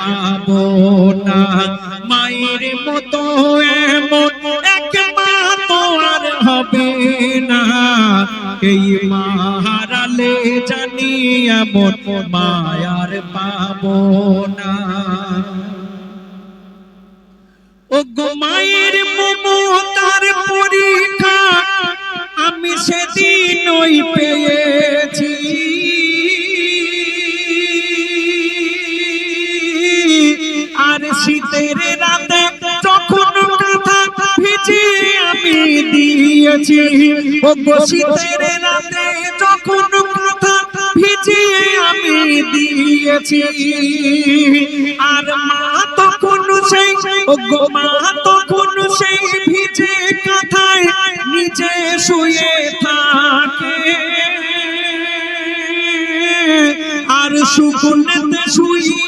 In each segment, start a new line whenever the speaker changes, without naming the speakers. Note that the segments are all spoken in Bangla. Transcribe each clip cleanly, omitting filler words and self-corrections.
পাবো না। মায়ের মতো এমন এক মা তো আর হবে না, এই মা হারালে জানি এমন মায়ার পাবো না। ও গো মায়ের মমতার পরীক্ষা আমি সেদিনই পেয়েছি, আর শীতের রাতে যখন কাঁথা ভিজিয়ে আমি দিয়েছি, ও গো শীতের রাতে যখন কাঁথা ভিজিয়ে আমি দিয়েছি, আর মা তখন সেই, ও গো মা তখন সেই ভিজে কাঁথায় নিজে শুয়ে থাকে, আর সুকুনেতে শুয়ে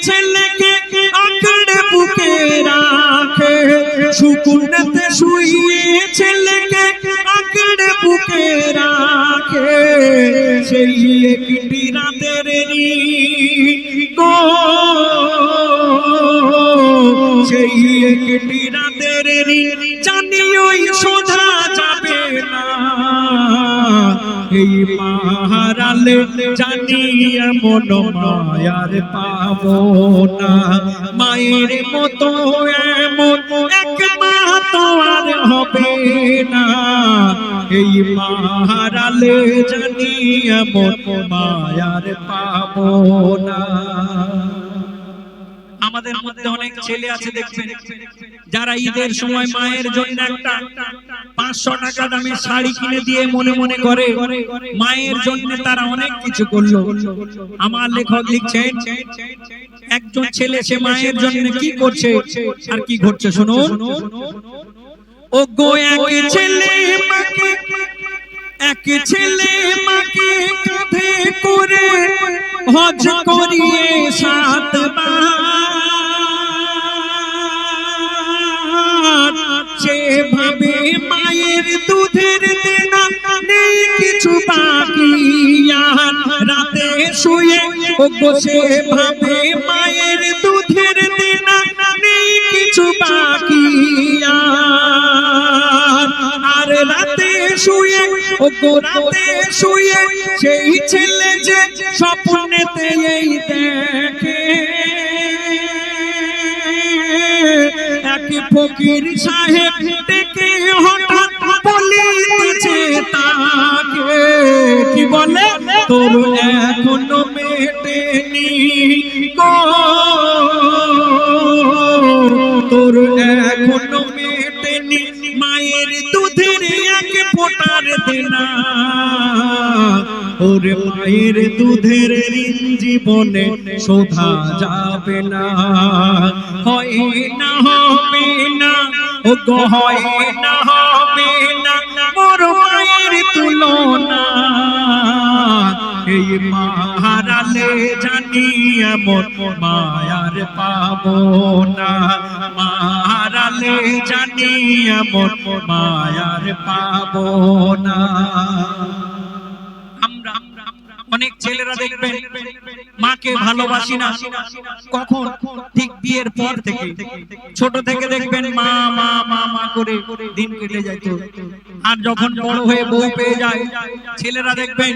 ছেলেকে আঁকড়ে বুকে রাখে, সুকুনেতে শুয়ে ছেলেকে আঁকড়ে বুকে রাখে, সেই একটি রাতের গো, সেই একটি রাতের জানি ওই শোধা যাবে না, এই মা হারালে জানি এমন মায়ার পাবো না। মায়ের মতো এমন এক মা তো আর হবে না, এই মা হারালে জানি এমন মায়ার পাবো না। আমাদের মধ্যে অনেক ছেলে আছে দেখবেন, যারা ঈদের সময় মায়ের জন্য একটা 500 টাকা দামের শাড়ি কিনে দিয়ে মনে মনে করে মায়ের জন্য তারা অনেক কিছু করলো। আমার লেখক লিখছেন, একজন ছেলে সে মায়ের জন্য কি করছে আর কি ঘটছে শুনুন। ও গো এক ছেলে মাকে কাঁধে করে হজ করিয়ে 7 বার, সেভাবে মায়ের দুধের দেনা নেই কিছু বাকি, আর রাতে শুয়ে, ও গো সেভাবে মায়ের দুধের দেনা নেই কিছু বাকি, আর রাতে শুয়ে, ও গো রাতে শুয়ে সেই ছেলে যে স্বপ্নেতে এই দেখে, এক ফকির সাহেব ডেকে হঠাৎ বলিতেছে তাকে, কি বলে, তোর এখনো মেটেনি গো, তোর এখনো মেটেনি মায়ের দুধের এক ফোঁটার দেনা, ওরে মায়ের দুধের ঋণ জীবনে শোধা যাবে না, হয় না হবে না, ও গো হয় না হবে না মোর মায়ের তুলনা, এই মা হারালে জানি এমন মায়ার পাবো না, মা হারালে জানি এমন মায়ার পাবো না। অনেক ছেলেরা দেখবেন মাকে ভালোবাসি না, কখন, ঠিক বিয়ের পর থেকে, ছোট থেকে দেখবেন মা মা মা মা করে দিন কেটে যাইতো, আর যখন বড় হয়ে বউ পেয়ে যায় ছেলেরা দেখবেন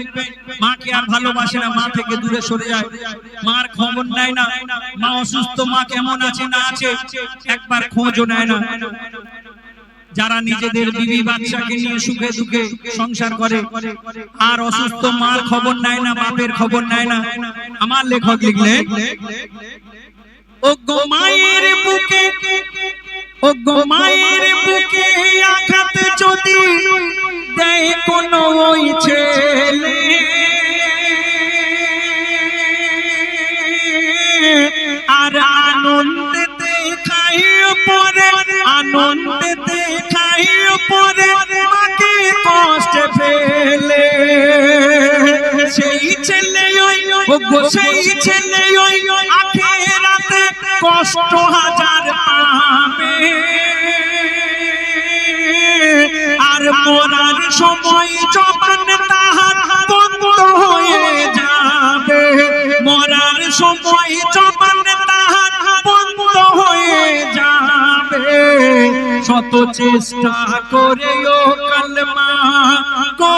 মাকে আর ভালোবাসে না, মা থেকে দূরে সরে যায়, মার খবর নেয় না, মা অসুস্থ, মা কেমন আছে না আছে একবার খোঁজও নেয় না। যারা নিজেদের বিবি বাচ্চাকে নিয়ে সুখে দুঃখে সংসার করে আর অসুস্থ মার খবর নেয় না, বাপের খবর নেয় না, আমার লেখক লিখলেন, ও গো মায়ের বুকে, ও গো মায়ের বুকে আঘাত যদি দেয় কোনো ওই ছেলে, আর আনন্দেতে খাই পরে, আনন্দেতে খাই পরে মাকে কষ্ট ফেলে, সেই ছেলে ও গো সেই ছেলে আখিরাতে কষ্ট হাজার পাবে, আর মরার সময় জবান তাহার বন্ধ হয়ে যাবে, মরার সময় জবান তাহার শত চেষ্টা করেও কালমা গো,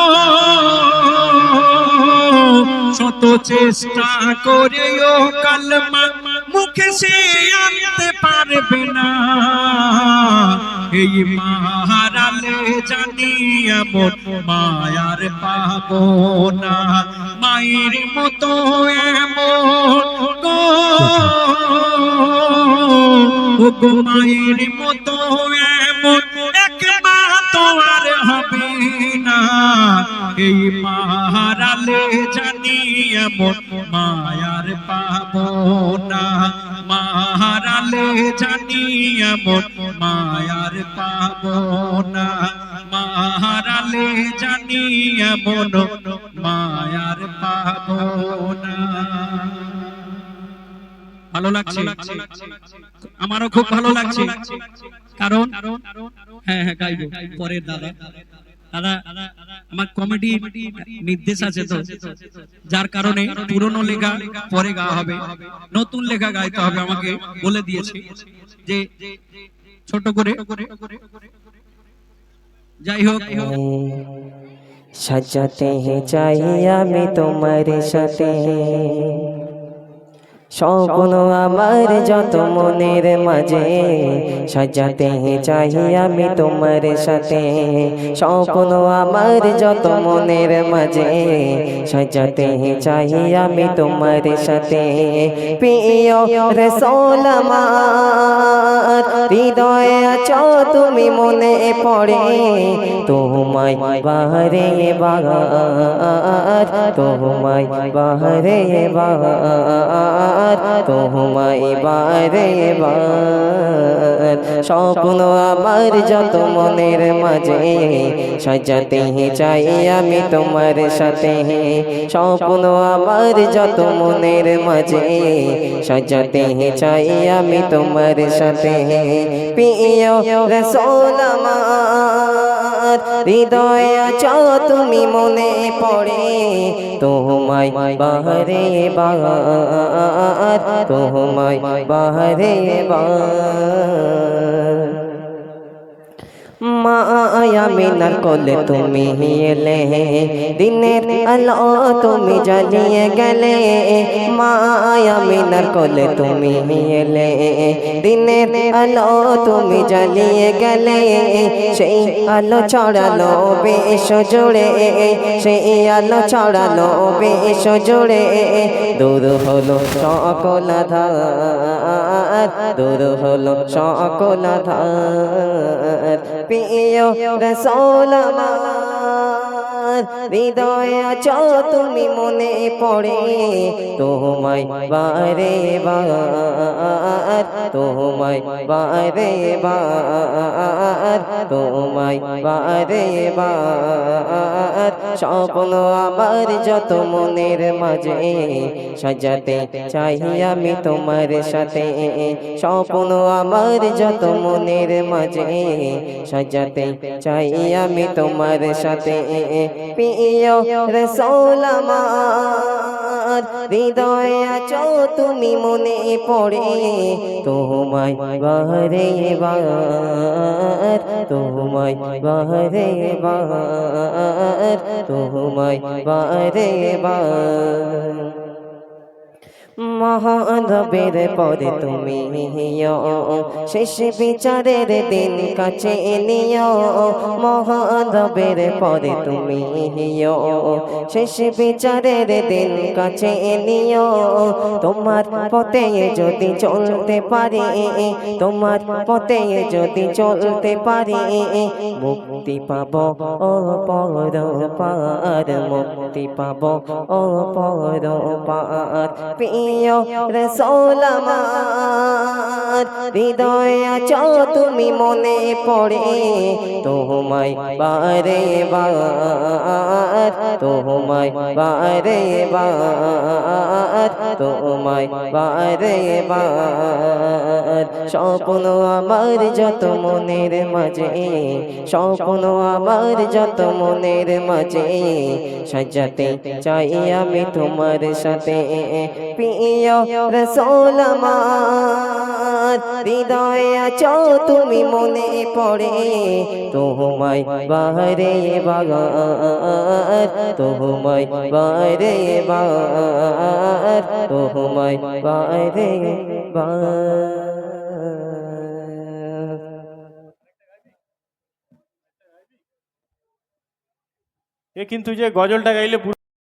শত চেষ্টা করেও কালমা মুখে সে আনতে পারবে না। এই মাহারালে জানি এমন মায়ার পাবো না, মায়ের মতো এমন গো, মায়ের মতো এমন এক মা তো আর হবে না। এই মাহারালে জানি এমন মায়ার পাবো না, মাহারালে জানি এমন মায়ার পাবো না, মাহারালে জানি এমন মায়ার পাবো না। ভালো লাগছে? আমারও খুব ভালো লাগছে, কারণ হ্যাঁ হ্যাঁ গাইবো পরের দাদা দাদা আমার কমেডি নির্দেশ আছে তো, যার কারণে পুরনো লেখা পরে গাওয়া হবে, নতুন লেখা গাইতে হবে। আমাকে বলে দিয়েছে যে ছোট করে, যাই হোক।
সাজাতে চাই আমি তোমার সাথে স্বপ্ন আমার যত মনের মাঝে, সাজাতে চাই আমি তোমার সাথে স্বপ্ন আমার যত মনের মাঝে, সাজাতে চাই আমি তোমার সাথে। প্রিয় রাসূল আমার হৃদয়ে আছো তুমি, মনে পড়ে তোমায় বারে বার, তোমায় বারে বার, তোমায় বারে বার। স্বপ্ন আমার যত মনের মাঝে, সাজাতে চাই আমি তোমার সাথে স্বপ্ন আমার যত মনের মাঝে, সাজাতে চাই আমি তোমার সাথে। প্রিয় রাসূল আমার হৃদয়ে আছো তুমি, মনে পড়ে তোমায় বারে বার, তোমায় বারে বার। মায়া মিনার কোলে তুমি এলে, দিনের আলো তুমি জ্বালিয়ে গেলে। মায়া মিনার কোলে তুমি এলে, দিনের আলো তুমি জ্বালিয়ে গেলে। সেই আলো ছড়ালো বেশ জোরে, সেই আলো ছড়ালো বেশ জোরে। দূর হলো সকল আঁধার, দূর হলো সকল আঁধার। প্রিয় রাসূল আমার হৃদয়ে আছো তুমি, মনে পড়ে তোমায় বারে বার, তোমায় বারে বার, তোমায় বারে বার। স্বপ্ন আমার যত মনের মাঝে, সাজাতে চাই আমি তোমার সাথে স্বপ্ন আমার যত মনের মাঝে, সাজাতে চাই আমি তোমার সাথে। প্রিয় রাসূল আমার হৃদয়ে আছো তুমি, মনে পড়ে তোমায় বারে বার, তোমায় বারে বার, তোমায় বারে বার। মহানবের পরে তুমি শেষ বিচারের দিন কাছে নিও, মহানবের পরে তুমি শেষ বিচারের দিন কাছে নিও। তোমার পথে যদি চলতে পারি, তোমার পথে যদি চলতে পারি, মুক্তি পাবো ও পরপার, মুক্তি পাবো ও পরপার। প্রিয় রাসূল আমার হৃদয়ে আছো তুমি, মনে পড়ে তোমায় বারে বার, তোমায় বারে বার, তোমায় বারে বার স্বপ্ন আমার যত মনের মাঝে স্বপ্ন আমার যত মনের মাঝে সাজাতে চাই আমি তোমার সাথে প্রিয় রাসূল আমার হৃদয়ে আছো তুমি মনে পড়ে তোমায় বারে বার তোমায় বারে বার তোমায় বারে বার
এ কিন্তু যে গজলটা গাইলে